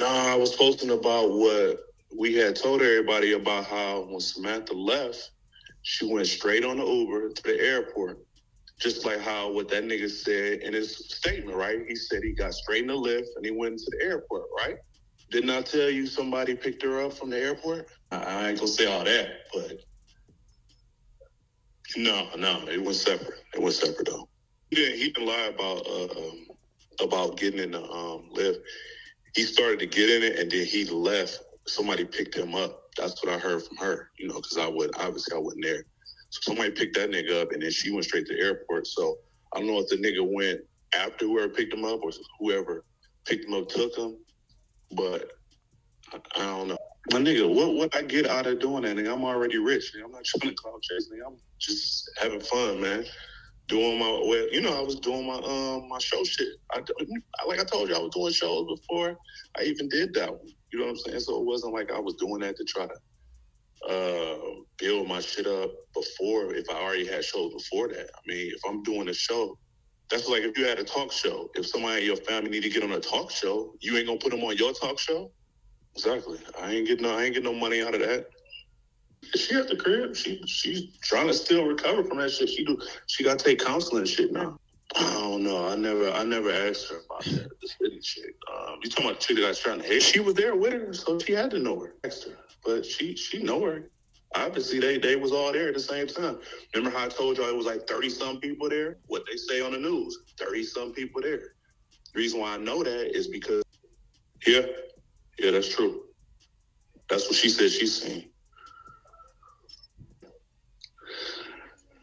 I was posting about what we had told everybody about how when Samantha left, she went straight on the Uber to the airport. Just like how what that nigga said in his statement, right? He said he got straight in the lift and he went to the airport, right? Didn't I tell you somebody picked her up from the airport? I ain't gonna say all that, but no, it went separate. It went separate though. He didn't lie about getting in the lift. He started to get in it and then he left. Somebody picked him up. That's what I heard from her, because I wasn't there. So somebody picked that nigga up and then she went straight to the airport. So I don't know if the nigga went after whoever picked him up or whoever picked him up took him, but I don't know. My nigga, what I get out of doing that, nigga? I'm already rich. Nigga. I'm not trying to cloud chase, nigga. I'm just having fun, man. Doing my I was doing my show shit. Like I told you, I was doing shows before I even did that one. You know what I'm saying? So it wasn't like I was doing that to try to build my shit up before if I already had shows before that. I mean, if I'm doing a show, that's like if you had a talk show. If somebody in your family need to get on a talk show, you ain't gonna put them on your talk show. Exactly. I ain't getting no money out of that. She at the crib. She's trying to still recover from that shit. She got to take counseling and shit now. I don't know. I never asked her about that. This city chick. You talking about the chick that I was trying to hate? She was there with her, so she had to know her. Asked her, but she know her. Obviously, they was all there at the same time. Remember how I told y'all it was like 30-some people there? What they say on the news, 30-some people there. The reason why I know that is because yeah, that's true. That's what she said she's seen.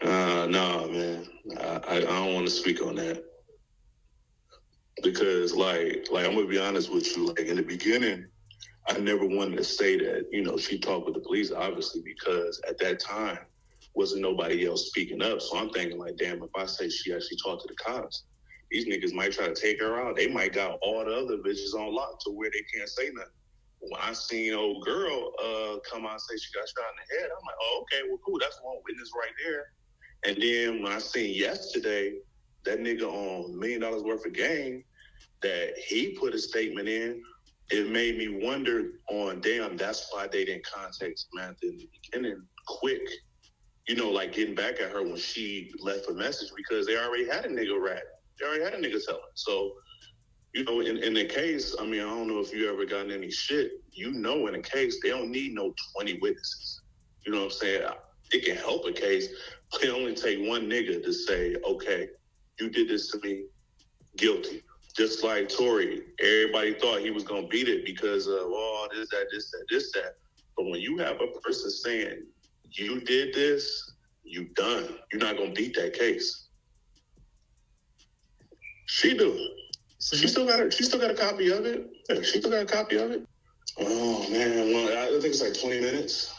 Nah, man. I don't want to speak on that. Because like I'm gonna be honest with you, like in the beginning, I never wanted to say that, she talked with the police, obviously, because at that time wasn't nobody else speaking up. So I'm thinking like, damn, if I say she actually talked to the cops, these niggas might try to take her out. They might got all the other bitches on lock to where they can't say nothing. When I seen old girl come out and say she got shot in the head, I'm like, oh, okay, well, cool. That's one witness right there. And then when I seen yesterday, that nigga on $1 million worth of game, that he put a statement in, it made me wonder on, damn, that's why they didn't contact Samantha in the beginning quick, like getting back at her when she left a message, because they already had a nigga rat. They already had a nigga telling. So, in the case, I mean, I don't know if you ever gotten any shit, in a case, they don't need no 20 witnesses. You know what I'm saying? It can help a case, but it only take one nigga to say, okay, you did this to me, guilty. Just like Tory, everybody thought he was going to beat it because of, this, that. But when you have a person saying, you did this, you done. You're not going to beat that case. She do. She still got a copy of it. Yeah, she still got a copy of it. Oh, man. Well, I think it's like 20 minutes.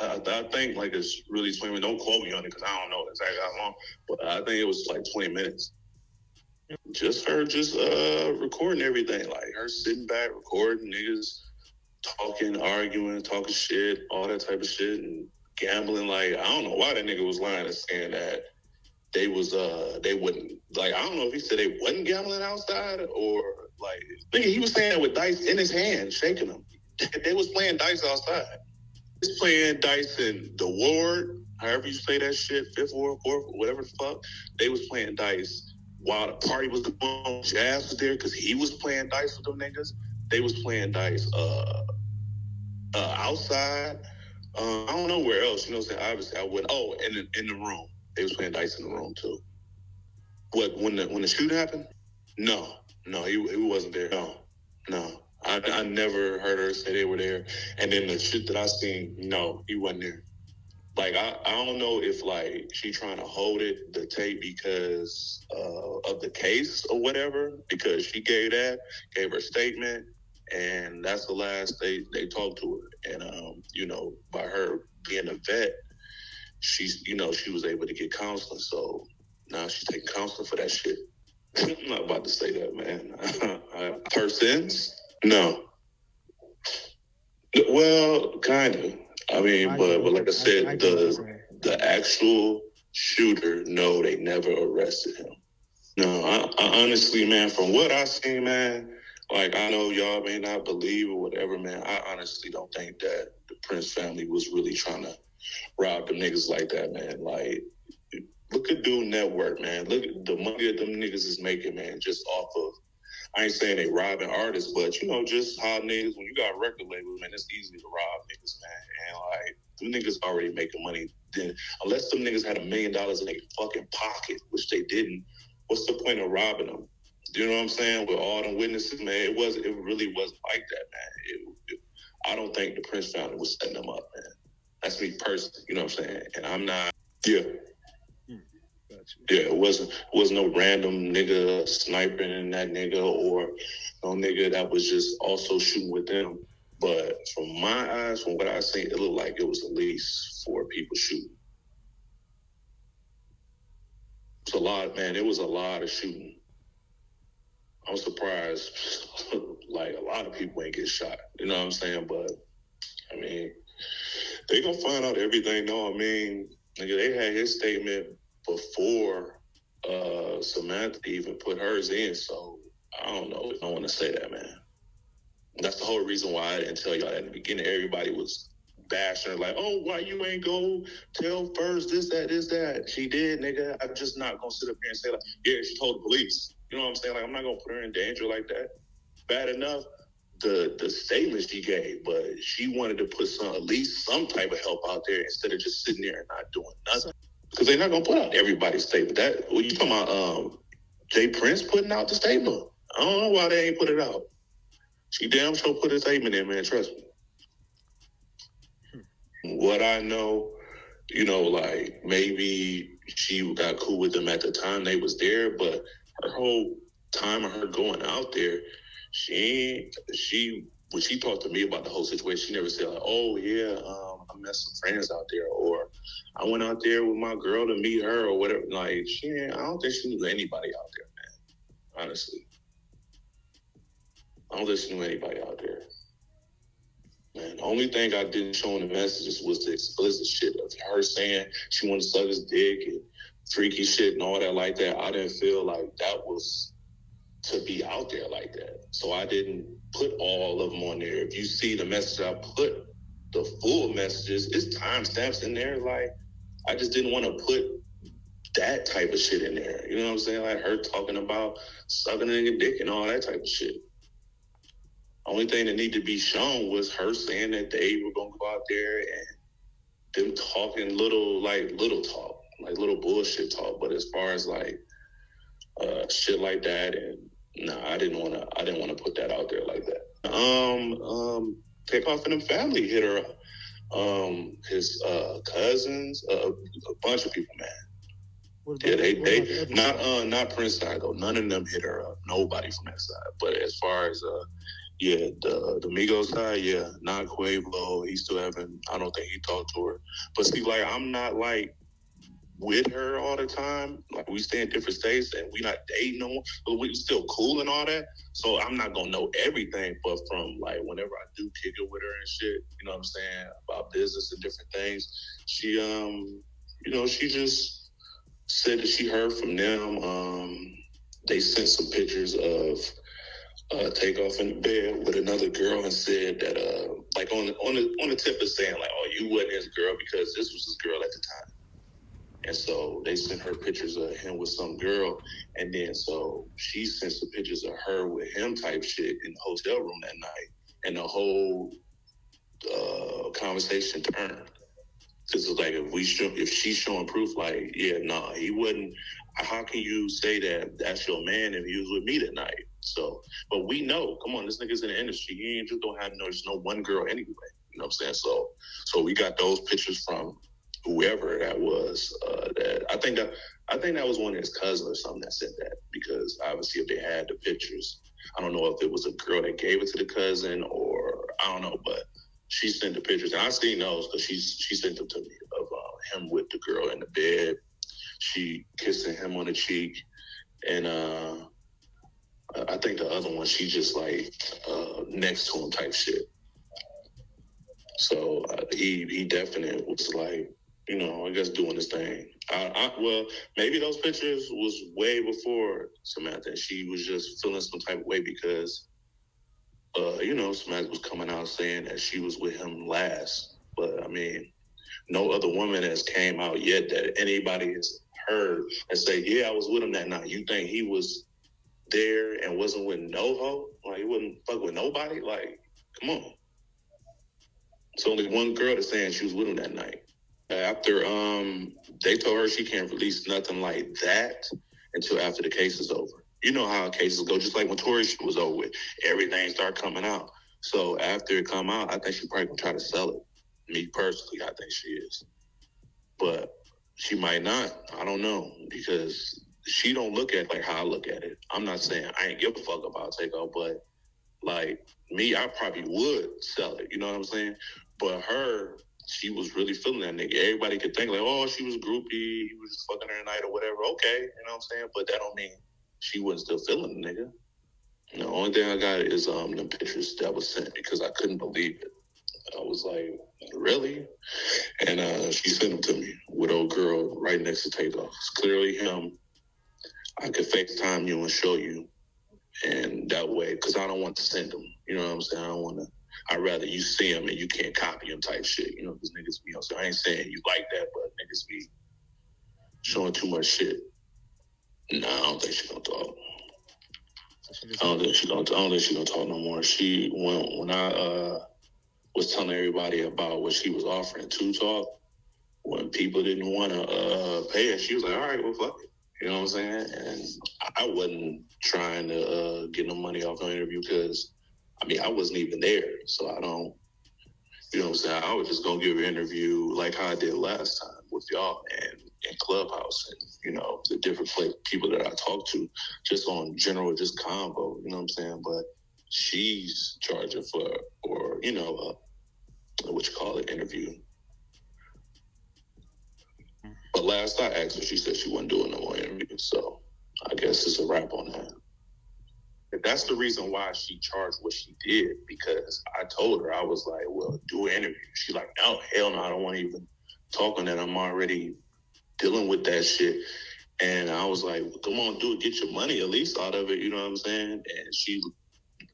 I think like it's really 20 minutes. Don't quote me on it because I don't know exactly how long. But I think it was like 20 minutes. Just her recording everything. Like her sitting back, recording niggas, talking, arguing, talking shit, all that type of shit, and gambling. Like, I don't know why that nigga was lying and saying that they wouldn't, like, I don't know if he said they wasn't gambling outside or like, nigga, he was saying with dice in his hand, shaking them. They was playing dice outside. He's playing dice in the ward, however you say that shit, fifth ward, fourth, whatever the fuck. They was playing dice while the party was going on. Jazz was there because he was playing dice with them niggas. They was playing dice outside. I don't know where else. You know what I'm saying? Obviously, I wouldn't. Oh, in the room. They was playing dice in the room too. What, when the shooting happened? No, he wasn't there. No. I never heard her say they were there. And then the shit that I seen, no, he wasn't there. Like, I don't know if, like, she trying to hold the tape because of the case or whatever, because she gave her statement, and that's the last they talked to her. And, by her being a vet, she's, she was able to get counseling. So now she's taking counseling for that shit. I'm not about to say that, man. Her sins? No. Well, kind of. I mean, but like I said, the actual shooter, no, they never arrested him. No, I honestly, man, from what I seen, man, Like, I know y'all may not believe or whatever, man. I honestly don't think that the Prince family was really trying to rob them niggas like that, man. Like, look at dude network, man. Look at the money that them niggas is making, man, just off of, I ain't saying they robbing artists, but you know, just how niggas, when you got record labels, man, it's easy to rob niggas, man. And like, them niggas already making money. Then, unless them niggas had $1 million in their fucking pocket, which they didn't, what's the point of robbing them? You know what I'm saying? With all them witnesses, man, it really wasn't like that, man. I don't think the Prince family was setting them up, man. That's me personally, you know what I'm saying? And I'm not, yeah. Gotcha. Yeah, it wasn't no random nigga sniping in that nigga or no nigga that was just also shooting with them. But from my eyes, from what I seen, it looked like it was at least 4 people shooting. It's a lot, man. It was a lot of shooting. I'm surprised, like, a lot of people ain't get shot. You know what I'm saying? But, I mean, they gonna find out everything, though. I mean, nigga, they had his statement before Samantha even put hers in, so I don't know if I want to say that, man. That's the whole reason why I didn't tell y'all that in the beginning. Everybody was bashing her like, oh, why you ain't go tell first this, that. She did, nigga. I'm just not gonna sit up here and say like, yeah, she told the police. You know what I'm saying? Like, I'm not gonna put her in danger like that. Bad enough, the statement she gave, but she wanted to put at least some type of help out there instead of just sitting there and not doing nothing. Because they're not gonna put out everybody's statement. That what you talking about? Jay Prince putting out the statement. I don't know why they ain't put it out. She damn sure put a statement in, man. Trust me. What I know, you know, like maybe she got cool with them at the time they was there, but her whole time of her going out there, when she talked to me about the whole situation, she never said like, oh yeah, I met some friends out there, or I went out there with my girl to meet her or whatever. Like I don't think she knew anybody out there, man. Honestly. I don't think she knew anybody out there. Man, the only thing I didn't show in the messages was the explicit shit of her saying she wanted to suck his dick and freaky shit and all that like that. I didn't feel like that was to be out there like that. So I didn't put all of them on there. If you see the message I put, the full messages, it's timestamps in there. Like, I just didn't want to put that type of shit in there. You know what I'm saying? Like her talking about sucking a dick and all that type of shit. Only thing that needed to be shown was her saying that they were gonna go out there and them talking little talk, like little bullshit talk. But as far as like shit like that, and I didn't want to put that out there like that. Takeoff and them family hit her up. His cousins, a bunch of people, man. Yeah, they not Prince side though. None of them hit her up. Nobody from that side. But as far as yeah, the Migos side, yeah, not Quavo. He still haven't. I don't think he talked to her. But see, like, I'm not like with her all the time. Like, we stay in different states and we not dating no more, but we still cool and all that. So I'm not gonna know everything. But from like whenever I do kick it with her and shit, you know what I'm saying, about business and different things, she you know, she just said that she heard from them. They sent some pictures of Takeoff in the bed with another girl and said that like on the tip of saying like, oh, you wasn't his girl because this was his girl at the time. And so they sent her pictures of him with some girl, and then so she sent some pictures of her with him type shit in the hotel room that night, and the whole conversation turned. Because it's like if she's showing proof, like, yeah, nah, he wouldn't. How can you say that that's your man if he was with me that night? So, but we know, come on, this nigga's in the industry. He ain't just don't have no one girl anyway. You know what I'm saying? So we got those pictures from whoever that was. That I think that was one of his cousins or something that said that, because obviously if they had the pictures, I don't know if it was a girl that gave it to the cousin or I don't know, but she sent the pictures, and I seen those because she sent them to me of him with the girl in the bed, she kissing him on the cheek, and I think the other one she just like next to him type shit. So he definitely was like, you know, I guess doing his thing. Well, maybe those pictures was way before Samantha. She was just feeling some type of way because Smack was coming out saying that she was with him last. But, I mean, no other woman has came out yet that anybody has heard and say, yeah, I was with him that night. You think he was there and wasn't with no hoe? Like, he wouldn't fuck with nobody? Like, come on. It's only one girl that's saying she was with him that night. After they told her she can't release nothing like that until after the case is over. You know how cases go, just like when Tori's shit was over with. Everything start coming out. So after it come out, I think she probably gonna try to sell it. Me personally, I think she is. But she might not. I don't know. Because she don't look at it like how I look at it. I'm not saying I ain't give a fuck about Takeoff, but like me, I probably would sell it. You know what I'm saying? But her, she was really feeling that nigga. Everybody could think like, oh, she was groupie, he was just fucking her tonight or whatever. Okay, you know what I'm saying? But that don't mean she wasn't still feeling the nigga. The only thing I got is the pictures that was sent because I couldn't believe it. I was like, really? And she sent them to me with old girl right next to Takeoff. It's clearly him. I could FaceTime you and show you. And that way, because I don't want to send them. You know what I'm saying? I don't want to. I'd rather you see them and you can't copy them type shit. You know, because niggas be, so I ain't saying you like that, but niggas be showing too much shit. No, I don't think she's gonna talk. I don't think she's gonna talk no more. She when I was telling everybody about what she was offering to talk, when people didn't want to pay her, she was like, all right, well, fuck it. You know what I'm saying? And I wasn't trying to get no money off the interview because, I mean, I wasn't even there. So I don't, you know what I'm saying? I was just going to give an interview like how I did last time with y'all and in Clubhouse and, you know, the different people that I talked to just on general, just convo, you know what I'm saying? But she's charging for, or, you know, what you call it, interview. But last I asked her, she said she wasn't doing no more interviews. So I guess it's a wrap on that. That's the reason why she charged what she did, because I told her, I was like, well, do an interview. She like, no, hell no, I don't want to even talk on that. I'm already dealing with that shit. And I was like, well, come on, do it. Get your money at least out of it. You know what I'm saying? And she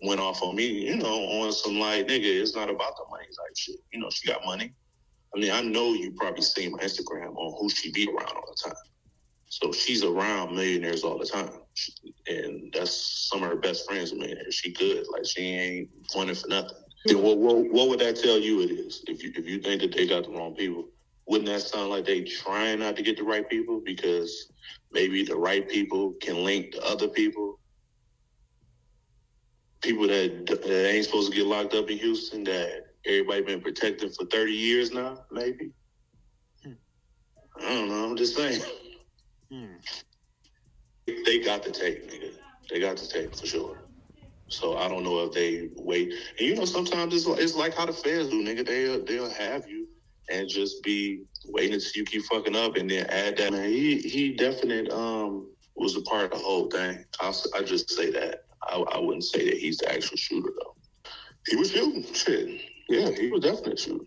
went off on me, you know, on some like, nigga, it's not about the money type shit. You know, she got money. I mean, I know you probably seen my Instagram on who she be around all the time. So she's around millionaires all the time. And that's some of her best friends are millionaires. She good. Like, she ain't wanting for nothing. Then what would that tell you it is? If you think that they got the wrong people, wouldn't that sound like they trying not to get the right people? Because maybe the right people can link to other people. People that ain't supposed to get locked up in Houston that everybody been protected for 30 years now, maybe. I don't know. I'm just saying. They got the tape, nigga. They got the tape for sure. So I don't know if they wait. And you know, sometimes it's like how the feds do, nigga. They'll have you and just be waiting until you keep fucking up and then add that. Man, he definitely was a part of the whole thing. I just say that. I wouldn't say that he's the actual shooter though. He was shooting. Shit. Yeah, he was definitely shooting.